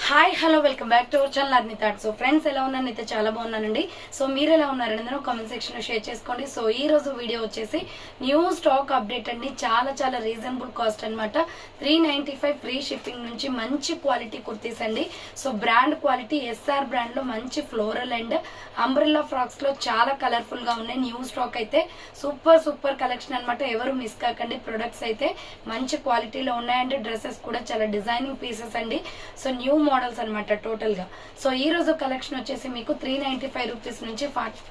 Hi hello welcome back to our channel అర్ని thought. So friends ఎలా ఉన్నాను అయితే చాలా బాగున్నానండి. సో మీరు ఎలా ఉన్నారని అందరూ కామెంట్ సెక్షన్ లో షేర్ చేసుకోండి. సో ఈ రోజు వీడియో వచ్చేసి న్యూ స్టాక్ అప్డేట్ అండి. చాలా రీజనబుల్ కాస్ట్ అనమాట. 395 ఫ్రీ షిప్పింగ్ నుంచి మంచి క్వాలిటీ కుర్తీస్ అండి. So brand quality SR brand లో మంచి ఫ్లోరల్ అండ్ అంబ్రెల్లా ఫ్రాక్స్ లో చాలా కలర్ఫుల్ గా ఉన్నాయి. న్యూ స్టాక్ అయితే సూపర్ కలెక్షన్ అనమాట. ఎవరు మిస్ కాకండి. ప్రొడక్ట్స్ అయితే మంచి క్వాలిటీలో ఉన్నాయండి. డ్రెస్సెస్ కూడా చాలా డిజైనింగ్ పీసెస్ అండి. సో న్యూ మోడల్స్ అనమాట టోటల్ గా. సో ఈ రోజు కలెక్షన్ వచ్చేసి మీకు 395 రూపీస్ నుంచి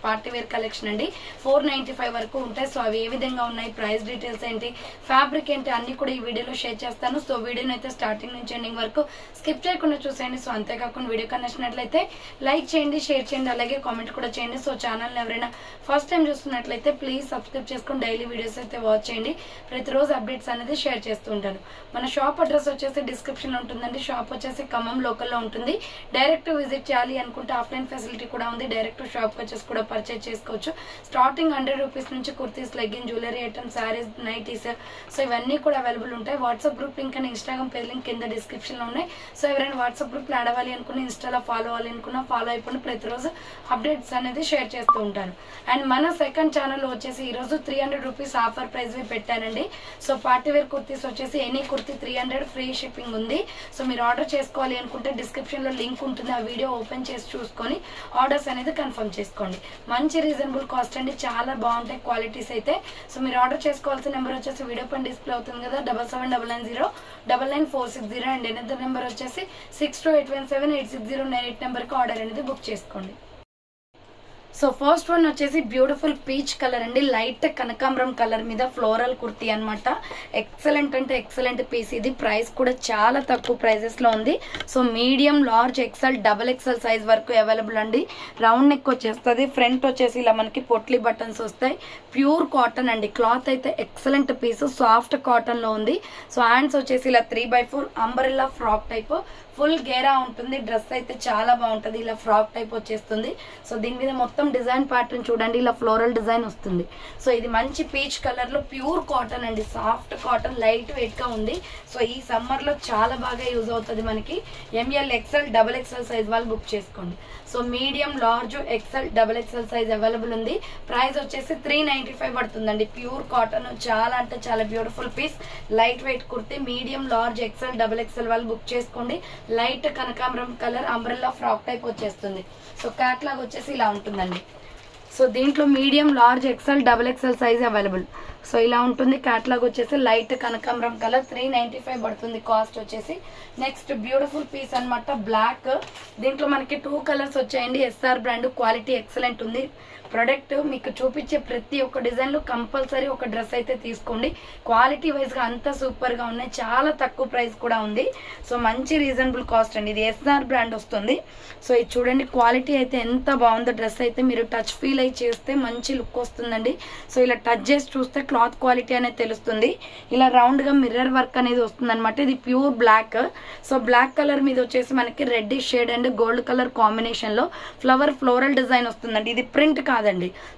పార్టీ వేర్ కలెక్షన్ అండి 495 వరకు ఉంటాయి. సో అవి ఏ విధంగా ఉన్నాయి, ప్రైస్ డీటెయిల్స్ ఏంటి, ఫ్యాబ్రిక్ ఏంటి అన్ని కూడా ఈ వీడియోలో షేర్ చేస్తాను. సో వీడియోని అయితే స్టార్టింగ్ నుంచి ఎండింగ్ వరకు స్కిప్ చేయకుండా చూసేయండి. సో అంతేకాకుండా వీడియో నచ్చినట్లయితే లైక్ చేయండి, షేర్ చేయండి, అలాగే కామెంట్ కూడా చేయండి. సో ఛానల్ ఎవరైనా ఫస్ట్ టైం చూస్తున్నట్లయితే ప్లీజ్ సబ్స్క్రైబ్ చేసుకుని డైలీ వీడియోస్ అయితే వాచ్ చేయండి. ప్రతిరోజు అప్డేట్స్ అనేది షేర్ చేస్తూ ఉంటాను. మన షాప్ అడ్రస్ వచ్చేసి డిస్క్రిప్షన్ లో ఉంటుందండి. షాప్ వచ్చేసి ఖమ్మం లోకల్లో ఉంటుంది. డైరెక్ట్ విజిట్ చేయాలి అనుకుంటే ఆఫ్లైన్ ఫెసిలిటీ కూడా ఉంది. డైరెక్ట్ షాప్ వచ్చేసి కూడా పర్చేజ్ చేసుకోవచ్చు. స్టార్టింగ్ 100 రూపీస్ నుంచి kurtis, legging, jewellery items, saris, nighties, so ఇవన్నీ కూడా అవైలబుల్ ఉంటాయి. WhatsApp group link and Instagram page link కింద డిస్క్రిప్షన్ లో ఉన్నాయి. సో ఎవరైనా వాట్సాప్ గ్రూప్ లో యాడ్ అవ్వాలి అనుకున్న, ఇన్స్టాలో ఫాలో అవ్వాలి అనుకున్నా ఫాలో అయిపోయి ప్రతిరోజు అప్డేట్స్ అనేది షేర్ చేస్తూ ఉంటాను. అండ్ మన సెకండ్ ఛానల్ వచ్చేసి ఈ రోజు 300 రూపీస్ ఆఫర్ ప్రైస్ పెట్టానండి. సో పార్టీ వేర్ కుర్తీస్ వచ్చేసి ఎనీ కుర్తీ 300 ఫ్రీ షిప్పింగ్ ఉంది. సో మీరు ఆర్డర్ చేసుకోవాలి అనుకుంటే డిస్క్రిప్షన్ లో లింక్ ఉంటుంది. ఆ వీడియో ఓపెన్ చేసి చూసుకొని ఆర్డర్స్ అనేది కన్ఫర్మ్ చేసుకోండి. మంచి రీజనబుల్ కాస్ట్ అండి. చాలా బాగుంటాయి క్వాలిటీస్ అయితే. సో మీరు ఆర్డర్ చేసుకోవాల్సిన నెంబర్ వచ్చేసి వీడియో పైన డిస్ప్లే అవుతుంది కదా, 7799099460 అండ్ ఎనదర్ నెంబర్ వచ్చేసి 6281786098 నెంబర్కి ఆర్డర్ అనేది బుక్ చేసుకోండి. సో ఫస్ట్ వన్ వచ్చేసి బ్యూటిఫుల్ పీచ్ కలర్ అండి. లైట్ కనకాంబరం కలర్ మీద ఫ్లోరల్ కుర్తీ అనమాట. ఎక్సలెంట్ అంటే ఎక్సలెంట్ పీస్. ఇది ప్రైస్ కూడా చాలా తక్కువ ప్రైజెస్ లో ఉంది. So medium, large, XL, double XL size వరకు అవైలబుల్ అండి. రౌండ్ నెక్ వచ్చేస్తుంది. ఫ్రంట్ వచ్చేసి ఇలా మనకి పొట్లీ బటన్స్ వస్తాయి. ప్యూర్ కాటన్ అండి. క్లాత్ అయితే ఎక్సలెంట్ పీస్, సాఫ్ట్ కాటన్ లో ఉంది. సో హ్యాండ్స్ వచ్చేసి ఇలా 3/4 అంబ్రెల్లా ఫ్రాక్ టైప్, ఫుల్ గేరా ఉంటుంది. డ్రెస్ అయితే చాలా బాగుంటుంది. ఇలా ఫ్రాక్ టైప్ వచ్చేస్తుంది. సో దీని మీద మొత్తం డిజైన్ ప్యాటర్న్ చూడండి, ఇలా ఫ్లోరల్ డిజైన్ వస్తుంది. సో ఇది మంచి పీచ్ కలర్ లో ప్యూర్ కాటన్ అండి. సాఫ్ట్ కాటన్, లైట్ వెయిట్ గా ఉంది. సో ఈ సమ్మర్ లో చాలా బాగా యూజ్ అవుతుంది మనకి. M L, XL, double XL size వాళ్ళు బుక్ చేసుకోండి. So medium, large, XL, double XL size available ఉంది. ప్రైస్ వచ్చేసి 395 పడుతుందండి. ప్యూర్ కాటన్, చాలా అంటే చాలా beautiful piece. Light weight kurti. Medium, large, XL, double XL వాళ్ళు బుక్ చేసుకోండి. లైట్ కనకాంబరం కలర్ అంబ్రెల్లా ఫ్రాక్ టైప్ వచ్చేస్తుంది. సో క్యాట్లాగ్ వచ్చేసి ఇలా ఉంటుందండి. సో దీంట్లో medium, large, XL, double XL size available. So ఇలా ఉంటుంది. క్యాట్లాగ్ వచ్చేసి లైట్ కనకాంబరం కలర్, 395 పడుతుంది కాస్ట్ వచ్చేసి. నెక్స్ట్ బ్యూటిఫుల్ పీస్ అనమాట, బ్లాక్. దీంట్లో మనకి 2 కలర్స్ వచ్చాయండి. ఎస్ఆర్ బ్రాండ్, క్వాలిటీ ఎక్సలెంట్ ఉంది. ప్రొడక్ట్ మీకు చూపించే ప్రతి ఒక్క డిజైన్ లో కంపల్సరీ ఒక డ్రెస్ అయితే తీసుకోండి. క్వాలిటీ వైజ్ గా అంతా సూపర్ గా ఉన్నాయి. చాలా తక్కువ ప్రైస్ కూడా ఉంది. సో మంచి రీజనబుల్ కాస్ట్ అండి. ఇది ఎస్ఆర్ బ్రాండ్ వస్తుంది. సో ఇది చూడండి, క్వాలిటీ అయితే ఎంత బాగుందో. డ్రెస్ అయితే మీరు టచ్ ఫీల్ అయి చేస్తే మంచి లుక్ వస్తుందండి. సో ఇలా టచ్ చేసి చూస్తే క్లాత్ క్వాలిటీ అనేది తెలుస్తుంది. ఇలా రౌండ్ గా మిర్రర్ వర్క్ అనేది వస్తుంది అనమాట. ఇది pure black. So black colour మీద వచ్చేసి మనకి red shade and gold colour combination లో ఫ్లోరల్ డిజైన్ వస్తుందండి. ఇది ప్రింట్ కాదండి.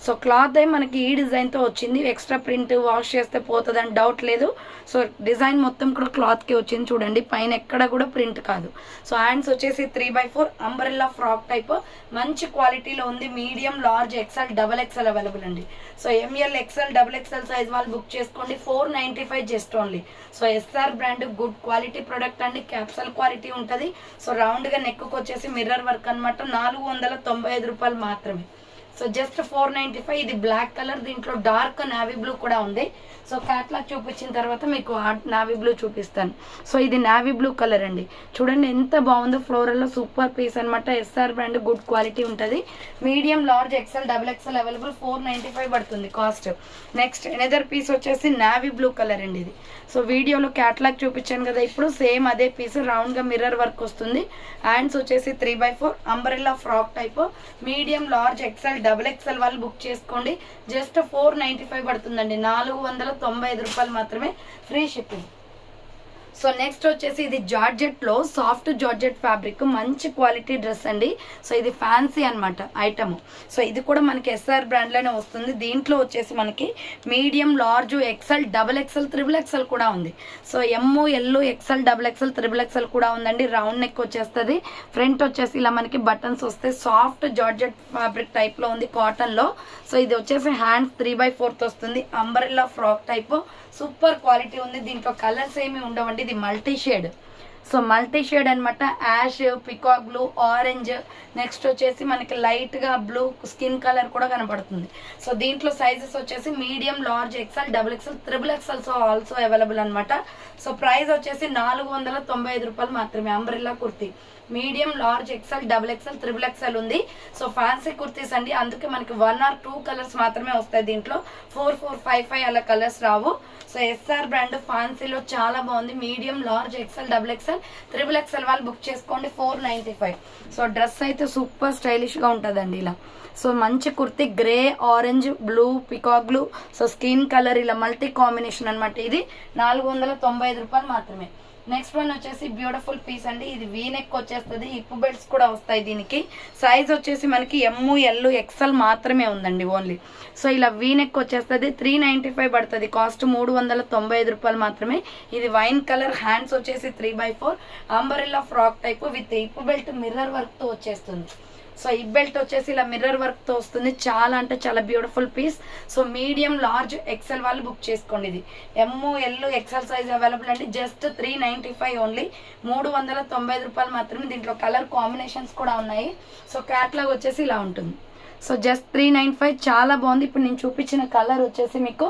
సో క్లాత్ మనకి ఈ డిజైన్ తో వచ్చింది. ఎక్స్ట్రా ప్రింట్ వాష్ చేస్తే పోతుందని డౌట్ లేదు. సో డిజైన్ మొత్తం కూడా క్లాత్ కి వచ్చింది చూడండి. పైన ఎక్కడ కూడా ప్రింట్ కాదు. సో హ్యాండ్స్ వచ్చేసి 3/4 అంబ్రెల్లా ఫ్రాక్ టైప్, మంచి క్వాలిటీలో ఉంది. Medium, large, XL, double XL available అండి. So ML, XL, double XL size వాళ్ళు బుక్ చేసుకోండి. 495 just only. So SR brand, good quality product అండి. క్యాప్సల్ క్వాలిటీ ఉంటుంది. సో రౌండ్ గా నెక్ వచ్చేసి మిర్రర్ వర్క్ అనమాట. 495 రూపాయలు మాత్రమే. సో జస్ట్ 495. ఇది బ్లాక్ కలర్. దీంట్లో డార్క్ నావీ బ్లూ కూడా ఉంది. సో క్యాట్లాగ్ చూపించిన తర్వాత మీకు నావీ బ్లూ చూపిస్తాను. సో ఇది నావీ బ్లూ కలర్ అండి. చూడండి ఎంత బాగుందో. ఫ్లోరల్ లో సూపర్ పీస్ అనమాట. ఎస్ఆర్ బ్రాండ్, గుడ్ క్వాలిటీ ఉంటుంది. Medium, large, XL, double XL available. 495 పడుతుంది కాస్ట్. నెక్స్ట్ ఎనదర్ పీస్ వచ్చేసి నావీ బ్లూ కలర్ అండి. ఇది సో వీడియోలో క్యాట్లాగ్ చూపించాను కదా, ఇప్పుడు సేమ్ అదే పీస్. రౌండ్ గా మిర్రర్ వర్క్ వస్తుంది. హ్యాండ్స్ వచ్చేసి 3/4 umbrella frock type. Medium, large, XL, double XL వాళ్ళు బుక్ చేసుకోండి. జస్ట్ 495 పడుతుందండి. 495 రూపాయలు మాత్రమే. Free shipping. సో నెక్స్ట్ వచ్చేసి ఇది జార్జెట్ లో సాఫ్ట్ జార్జెట్ ఫ్యాబ్రిక్, మంచి క్వాలిటీ డ్రెస్ అండి. సో ఇది ఫ్యాన్సీ అన్నమాట ఐటమ్. సో ఇది కూడా మనకి ఎస్ఆర్ బ్రాండ్ లోనే వస్తుంది. దీంట్లో వచ్చేసి మనకి medium, large, XL, double XL, triple XL కూడా ఉంది. So M, L, XL, double XL, triple XL కూడా ఉందండి. రౌండ్ నెక్ వచ్చేస్తుంది. ఫ్రంట్ వచ్చేసి ఇలా మనకి బటన్స్ వస్తాయి. సాఫ్ట్ జార్జెట్ ఫ్యాబ్రిక్ టైప్ లో ఉంది, కాటన్ లో. సో ఇది వచ్చేసి హ్యాండ్స్ 3/4 వస్తుంది. Umbrella frock type, super quality ఉంది. దీంట్లో కలర్స్ ఏమి ఉండవండి. ఇది multi shade. So multi shade అనమాట. Ash, peacock blue, orange, next వచ్చేసి మనకి లైట్ గా బ్లూ స్కిన్ కలర్ కూడా కనబడుతుంది. సో దీంట్లో సైజెస్ వచ్చేసి medium, large, XL, double XL, triple XL also available అనమాట. సో ప్రైస్ వచ్చేసి 495 రూపాయలు మాత్రమే. Umbrella kurti medium, large, XL, double XL, triple XL ఉంది. సో ఫ్యాన్సీ కుర్తీస్ అండి, అందుకే మనకి 1 or 2 కలర్స్ మాత్రమే వస్తాయి. దీంట్లో 4, 4, 5, 5 అలా కలర్స్ రావు. సో ఎస్ఆర్ బ్రాండ్ ఫ్యాన్సీలో చాలా బాగుంది. Medium, large, XL, double XL, triple XL వాళ్ళు బుక్ చేసుకోండి. 495. సో డ్రెస్ అయితే సూపర్ స్టైలిష్ గా ఉంటుందండి ఇలా. సో మంచి kurti, grey, orange, blue, peacock blue, so skin colour ఇలా మల్టీ కాంబినేషన్ అనమాట. ఇది 495 రూపాయలు మాత్రమే. నెక్స్ట్ వన్ వచ్చేసి బ్యూటిఫుల్ పీస్ అండి. ఇది వీ నెక్ వచ్చేస్తుంది. హిప్ బెల్ట్స్ కూడా వస్తాయి. దీనికి సైజ్ వచ్చేసి మనకి ఎమ్, ఎల్, ఎక్సెల్ మాత్రమే ఉందండి ఓన్లీ. సో ఇలా వీ నెక్ వచ్చేస్తుంది. 395 పడుతుంది. కాస్ట్ 395 రూపాయలు మాత్రమే. ఇది వైన్ కలర్. హ్యాండ్స్ వచ్చేసి 3/4 umbrella frock type with hip belt mirror work తో వచ్చేస్తుంది. సో ఈ బెల్ట్ వచ్చేసి ఇలా మిర్రర్ వర్క్ తో వస్తుంది. చాలా అంటే చాలా beautiful piece. So medium, large, XL వాళ్ళు బుక్ చేసుకోండి. ఇది M, L, XL size available అండి. Just 395 only. 395 రూపాయలు మాత్రమే. దీంట్లో కలర్ కాంబినేషన్స్ కూడా ఉన్నాయి. సో క్యాట్లాగ్ వచ్చేసి ఇలా ఉంటుంది. సో జస్ట్ 395, చాలా బాగుంది. ఇప్పుడు నేను చూపించిన కలర్ వచ్చేసి మీకు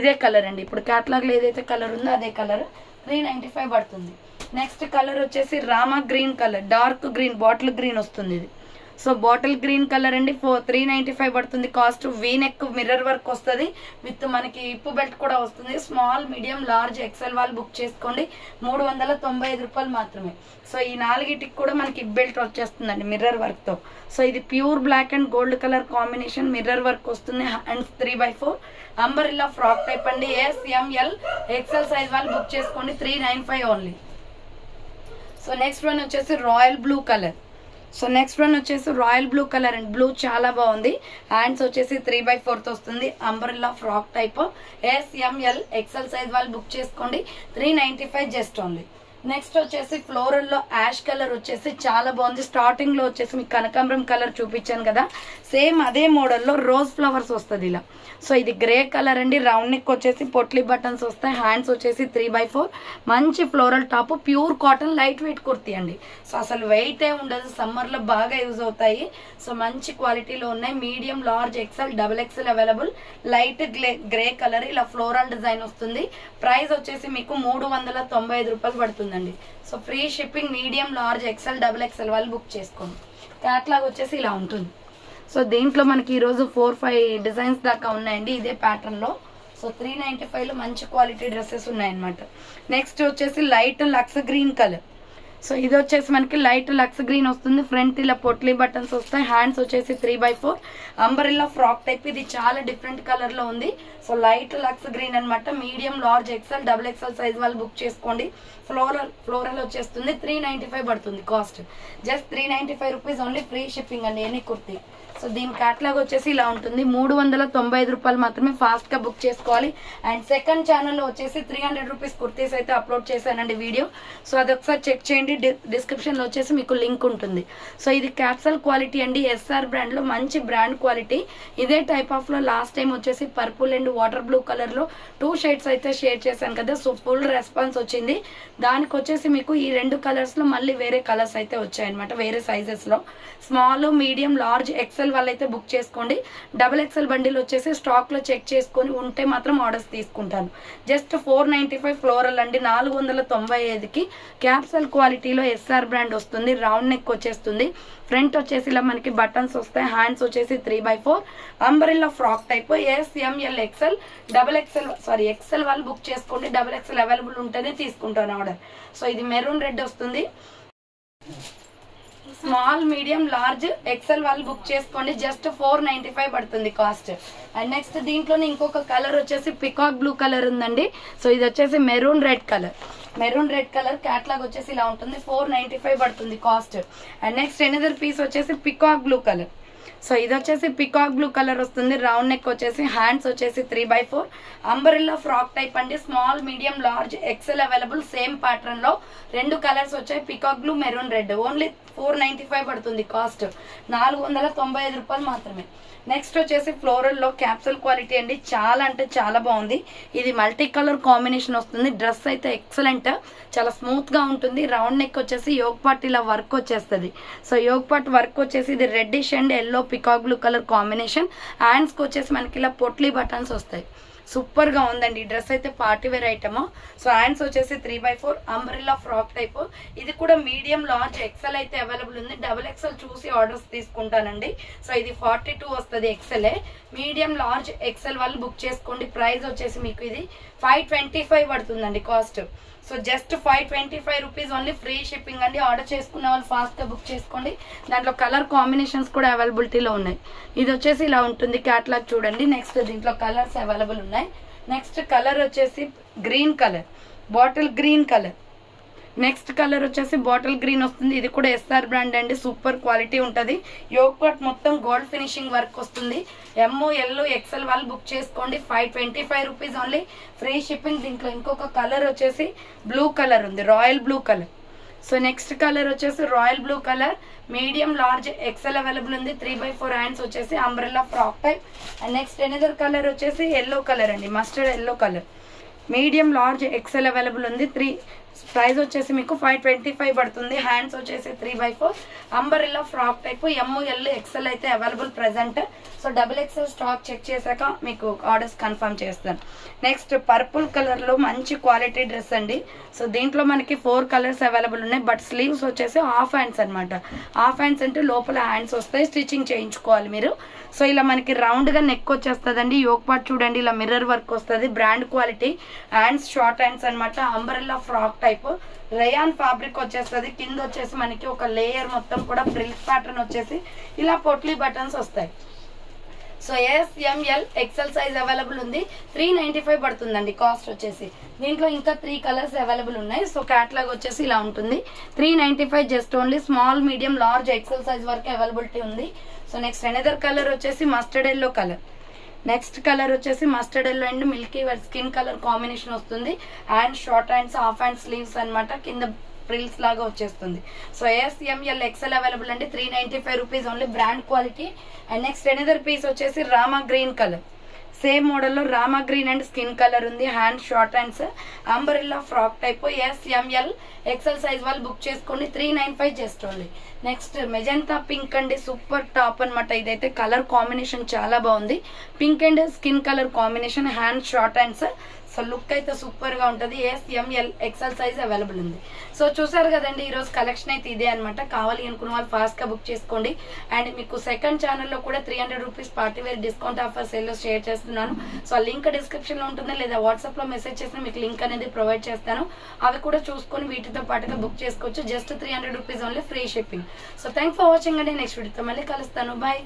ఇదే కలర్ అండి. ఇప్పుడు క్యాట్లాగ్ లో ఏదైతే కలర్ ఉందో అదే కలర్. 395 పడుతుంది. నెక్స్ట్ కలర్ వచ్చేసి Rama green colour, dark green, bottle green వస్తుంది ఇది. సో బాటిల్ గ్రీన్ కలర్ అండి. 395 పడుతుంది. Cost V neck mirror work వస్తుంది విత్ మనకి హిప్ బెల్ట్ కూడా వస్తుంది. స్మాల్, మీడియం, లార్జ్, ఎక్సెల్ వాళ్ళు బుక్ చేసుకోండి. 395 రూపాయలు మాత్రమే. సో ఈ 4టికి కూడా మనకి హిప్ బెల్ట్ వచ్చేస్తుందండి మిర్రర్ వర్క్ తో. సో ఇది pure black and gold colour combination, mirror work వస్తుంది. అండ్ 3/4 అంబరెల్లా ఫ్రాక్ టైప్ అండి. Yes, M, L, XL size వాళ్ళు బుక్ చేసుకోండి. 395 ఓన్లీ. సో నెక్స్ట్ వన్ వచ్చేసి royal blue colour. So next one వచ్చేసి royal blue colour and blue చాలా బాగుంది. Hands వచ్చేసి 3/4 వస్తుంది. Umbrella frock type. S, M, L, XL size వాళ్ళు బుక్ చేసుకోండి. 395 జస్ట్ ఓన్లీ. నెక్స్ట్ వచ్చేసి ఫ్లోరల్ లో యాష్ కలర్ వచ్చేసి చాలా బాగుంది. స్టార్టింగ్ లో వచ్చేసి మీకు కనకాంబరం కలర్ చూపించాను కదా, సేమ్ అదే మోడల్లో రోజ్ ఫ్లవర్స్ వస్తుంది ఇలా. సో ఇది గ్రే కలర్ అండి. రౌండ్ నెక్ వచ్చేసి పొట్లీ బటన్స్ వస్తాయి. హ్యాండ్స్ వచ్చేసి 3/4. మంచి floral top, pure cotton, light weight kurti అండి. సో అసలు వెయిట్ ఏ ఉండదు. సమ్మర్ లో బాగా యూజ్ అవుతాయి. సో మంచి క్వాలిటీలో ఉన్నాయి. Medium, large, XL, double XL available. Light grey colour ఇలా ఫ్లోరల్ డిజైన్ వస్తుంది. ప్రైస్ వచ్చేసి మీకు 395 రూపాయలు పడుతుందండి. So free shipping. Medium, large, XL, double XL వాళ్ళు బుక్ చేసుకోండి. క్యాట్లాగ్ వచ్చేసి ఇలా ఉంటుంది. సో దీంట్లో మనకి ఈరోజు 4-5 డిజైన్స్ దాకా ఉన్నాయండి ఇదే ప్యాటర్న్ లో. సో 395 లో మంచి క్వాలిటీ డ్రెస్సెస్ ఉన్నాయన్నమాట. నెక్స్ట్ వచ్చేసి light lux green colour. So ఇది వచ్చేసి మనకి లైట్ లక్స్ గ్రీన్ వస్తుంది. ఫ్రంట్ ఇలా పొట్లీ బటన్స్ వస్తాయి. హ్యాండ్స్ వచ్చేసి 3/4 అంబరెల్లా ఫ్రాక్ టైప్. ఇది చాలా డిఫరెంట్ కలర్ లో ఉంది. సో లైట్ లక్స్ గ్రీన్ అనమాట. Medium, large, XL, double XL size వాళ్ళు బుక్ చేసుకోండి. ఫ్లోరల్ వచ్చేస్తుంది. 395 పడుతుంది cost. Just 395 rupees only. Free shipping అండి ఎనీ కుర్తీ. సో దీని క్యాటలాగ్ వచ్చేసి ఇలా ఉంటుంది. 395 రూపాయలు మాత్రమే. ఫాస్ట్ గా బుక్ చేసుకోవాలి. అండ్ సెకండ్ ఛానల్లో వచ్చేసి 300 రూపీస్ కుర్తీస్ అయితే అప్లోడ్ చేశానండి వీడియో. సో అది ఒకసారి చెక్ చేయండి. డిస్క్రిప్షన్ లో వచ్చేసి మీకు లింక్ ఉంటుంది. సో ఇది క్యాప్సల్ క్వాలిటీ అండి. ఎస్ఆర్ బ్రాండ్ లో మంచి బ్రాండ్ క్వాలిటీ. ఇదే టైప్ ఆఫ్ లో లాస్ట్ టైం వచ్చేసి purple and water blue colour లో 2 షేడ్స్ అయితే షేర్ చేశాను కదా. సో ఫుల్ రెస్పాన్స్ వచ్చింది. దానికి వచ్చేసి మీకు ఈ 2 కలర్స్ లో మళ్ళీ వేరే కలర్స్ అయితే వచ్చాయన్నమాట. వేరే సైజెస్ లో స్మాల్, మీడియం, లార్జ్, ఎక్సెల్ వాళ్ళైతే బుక్ చేసుకోండి. డబుల్ ఎక్సెల్ బండిల్ వచ్చేసి స్టాక్ లో చెక్ చేసుకొని ఉంటే మాత్రం ఆర్డర్స్ తీసుకుంటాను. జస్ట్ 495 ఫ్లోరల్ అండి. 495కి క్యాప్సల్ క్వాలిటీలో ఎస్ఆర్ బ్రాండ్ వస్తుంది. రౌండ్ నెక్ వచ్చేస్తుంది. ఫ్రంట్ వచ్చేసి ఇలా మనకి బటన్స్ వస్తాయి. హ్యాండ్స్ వచ్చేసి 3/4 umbrella frock type. S, M, L, XL, double XL XL వాళ్ళు బుక్ చేసుకోండి. డబుల్ ఎక్సెల్ అవైలబుల్ ఉంటేనే తీసుకుంటాను ఆర్డర్. సో ఇది మెరూన్ రెడ్ వస్తుంది. స్మాల్, మీడియం, లార్జ్, ఎక్సెల్ వాళ్ళు బుక్ చేసుకోండి. జస్ట్ 495 పడుతుంది కాస్ట్. అండ్ నెక్స్ట్ దీంట్లోనే ఇంకొక కలర్ వచ్చేసి పికాక్ బ్లూ కలర్ ఉందండి. సో ఇది వచ్చేసి maroon red colour. Maroon red colour catalogue వచ్చేసి ఇలా ఉంటుంది 495 పడుతుంది cost. And next another piece వచ్చేసి పికాక్ బ్లూ కలర్. సో ఇది వచ్చేసి పికాక్ బ్లూ కలర్ వస్తుంది. రౌండ్ నెక్ వచ్చేసి హ్యాండ్స్ వచ్చేసి 3/4 అంబరెల్లా ఫ్రాక్ టైప్ అండి. Small medium large XL available. Same pattern లో 2 కలర్స్ వచ్చాయి, peacock blue maroon red. Only 495 పడుతుంది కాస్ట్. 495 రూపాయలు మాత్రమే. నెక్స్ట్ వచ్చేసి ఫ్లోరల్ లో క్యాప్సూల్ క్వాలిటీ అండి. చాలా అంటే చాలా బాగుంది. ఇది మల్టీ కలర్ కాంబినేషన్ వస్తుంది. డ్రెస్ అయితే ఎక్సలెంట్, చాలా స్మూత్ గా ఉంటుంది. రౌండ్ నెక్ వచ్చేసి యోగ్ పార్ట్ ఇలా వర్క్ వచ్చేస్తుంది. సో యోగ్ పార్ట్ వర్క్ వచ్చేసి ఇది reddish and yellow peacock blue colour combination. Hands కి వచ్చేసి మనకి ఇలా పొట్లీ బటన్స్ వస్తాయి. సూపర్ గా ఉందండి ఈ డ్రెస్ అయితే, party wear item. So hands వచ్చేసి 3/4 అంబ్రెల్లా ఫ్రాక్ టైప్. ఇది కూడా మీడియం లార్జ్ ఎక్సెల్ అయితే అవైలబుల్ ఉంది. XXL చూసి ఆర్డర్స్ తీసుకుంటానండి. సో ఇది 42 వస్తుంది ఎక్సెల్. మీడియం లార్జ్ ఎక్సెల్ వాళ్ళు బుక్ చేసుకోండి. ప్రైస్ వచ్చేసి మీకు ఇది 525 పడుతుందండి cost. So just 525 rupees only, free shipping అండి. ఆర్డర్ చేసుకున్న వాళ్ళు ఫాస్ట్ గా బుక్ చేసుకోండి. దాంట్లో కలర్ కాంబినేషన్స్ కూడా అవైలబిలిటీలో ఉన్నాయి. ఇది వచ్చేసి ఇలా ఉంటుంది క్యాట్లాగ్ చూడండి. నెక్స్ట్ దీంట్లో కలర్స్ అవైలబుల్ ఉన్నాయి. నెక్స్ట్ కలర్ వచ్చేసి green colour, bottle green colour. Next colour వచ్చేసి బాటిల్ గ్రీన్ వస్తుంది. ఇది కూడా SR బ్రాండ్ అండి, సూపర్ క్వాలిటీ ఉంటుంది. యోగ్ పార్ట్ మొత్తం గోల్డ్ ఫినిషింగ్ వర్క్ వస్తుంది. ML XL వాళ్ళు బుక్ చేసుకోండి. 525 రూపీస్ ఓన్లీ, ఫ్రీ షిప్పింగ్. దీంట్లో ఇంకొక కలర్ వచ్చేసి బ్లూ కలర్ ఉంది, royal blue colour. So next colour వచ్చేసి royal blue colour, medium large XL available ఉంది. 3/4 హ్యాండ్స్ వచ్చేసి umbrella frock type. And next another colour వచ్చేసి ఎల్లో కలర్ అండి, mustard yellow colour. Medium large XL available ఉంది. Price వచ్చేసి మీకు 525 పడుతుంది. Hands వచ్చేసి 3/4 umbrella frock type. ML XL అయితే available present. So XXL stock check చేశాక మీకు ఆర్డర్స్ కన్ఫర్మ్ చేస్తాను. నెక్స్ట్ పర్పుల్ కలర్ లో మంచి క్వాలిటీ డ్రెస్ అండి. సో దీంట్లో మనకి 4 కలర్స్ అవైలబుల్ ఉన్నాయి. బట్ స్లీవ్స్ వచ్చేసి హాఫ్ హ్యాండ్స్ అనమాట. హాఫ్ హ్యాండ్స్ అంటే లోపల హ్యాండ్స్ వస్తాయి, స్టిచ్చింగ్ చేయించుకోవాలి మీరు. సో ఇలా మనకి రౌండ్ గా నెక్ వచ్చేస్తుందండి. యోగ్ పార్ట్ చూడండి ఇలా మిర్రర్ వర్క్ వస్తుంది, brand quality. Hands short hands అనమాట, umbrella frock type. Rayon fabric వచ్చేస్తుంది. కింద వచ్చేసి మనకి ఒక లేయర్ మొత్తం కూడా ఫ్రిల్స్ ప్యాటర్న్ వచ్చేసి ఇలా పొట్లీ బటన్స్ వస్తాయి. So SML XL size available ఉంది. 395 పడుతుందండి కాస్ట్ వచ్చేసి. దీంట్లో ఇంకా 3 కలర్స్ అవైలబుల్ ఉన్నాయి. సో క్యాట్లాగ్ వచ్చేసి ఇలా ఉంటుంది. 395 just only. Small medium large XL size వరకు అవైలబిలిటీ ఉంది. సో నెక్స్ట్ ఎనదర్ కలర్ వచ్చేసి mustard yellow colour. Next colour వచ్చేసి mustard yellow and milky white skin colour combination వస్తుంది. Hand short hands, half hand sleeves అనమాట. కింద frills లాగా వచ్చేస్తుంది. So SML XL available అండి. 395 rupees only, brand quality. And next another piece వచ్చేసి Rama green colour. Same model లో Rama green and skin colour ఉంది. Hand short hands, umbrella frock type. SML XL size వాళ్ళు book చేసుకోండి. 395 just only. Next magenta pink అండి, super top అనమాట. ఇదైతే colour combination చాలా బాగుంది. Pink and skin colour combination, hand short hands. So look అయితే super గా ఉంటుంది. SML XL సైజ్ అవైలబుల్ ఉంది. సో చూసారు కదండి, ఈ రోజు కలెక్షన్ అయితే ఇదే అనమాట. కావాలి అనుకున్న వాళ్ళు ఫాస్ట్ గా బుక్ చేసుకోండి. అండ్ మీకు సెకండ్ ఛానల్లో కూడా 300 rupees party wear discount offer sale లో షేర్ చేస్తున్నాను. సో లింక్ డిస్క్రిప్షన్ లో ఉంటుంది, లేదా వాట్సాప్ లో మెసేజ్ చేసిన మీకు లింక్ అనేది ప్రొవైడ్ చేస్తాను. అవి కూడా చూసుకొని వీటితో పాటుగా బుక్ చేసుకోవచ్చు. Just 300 rupees only, free shipping. So thanks for watching అండి. నెక్స్ట్ వీడియోతో మళ్ళీ కలుస్తాను. బాయ్.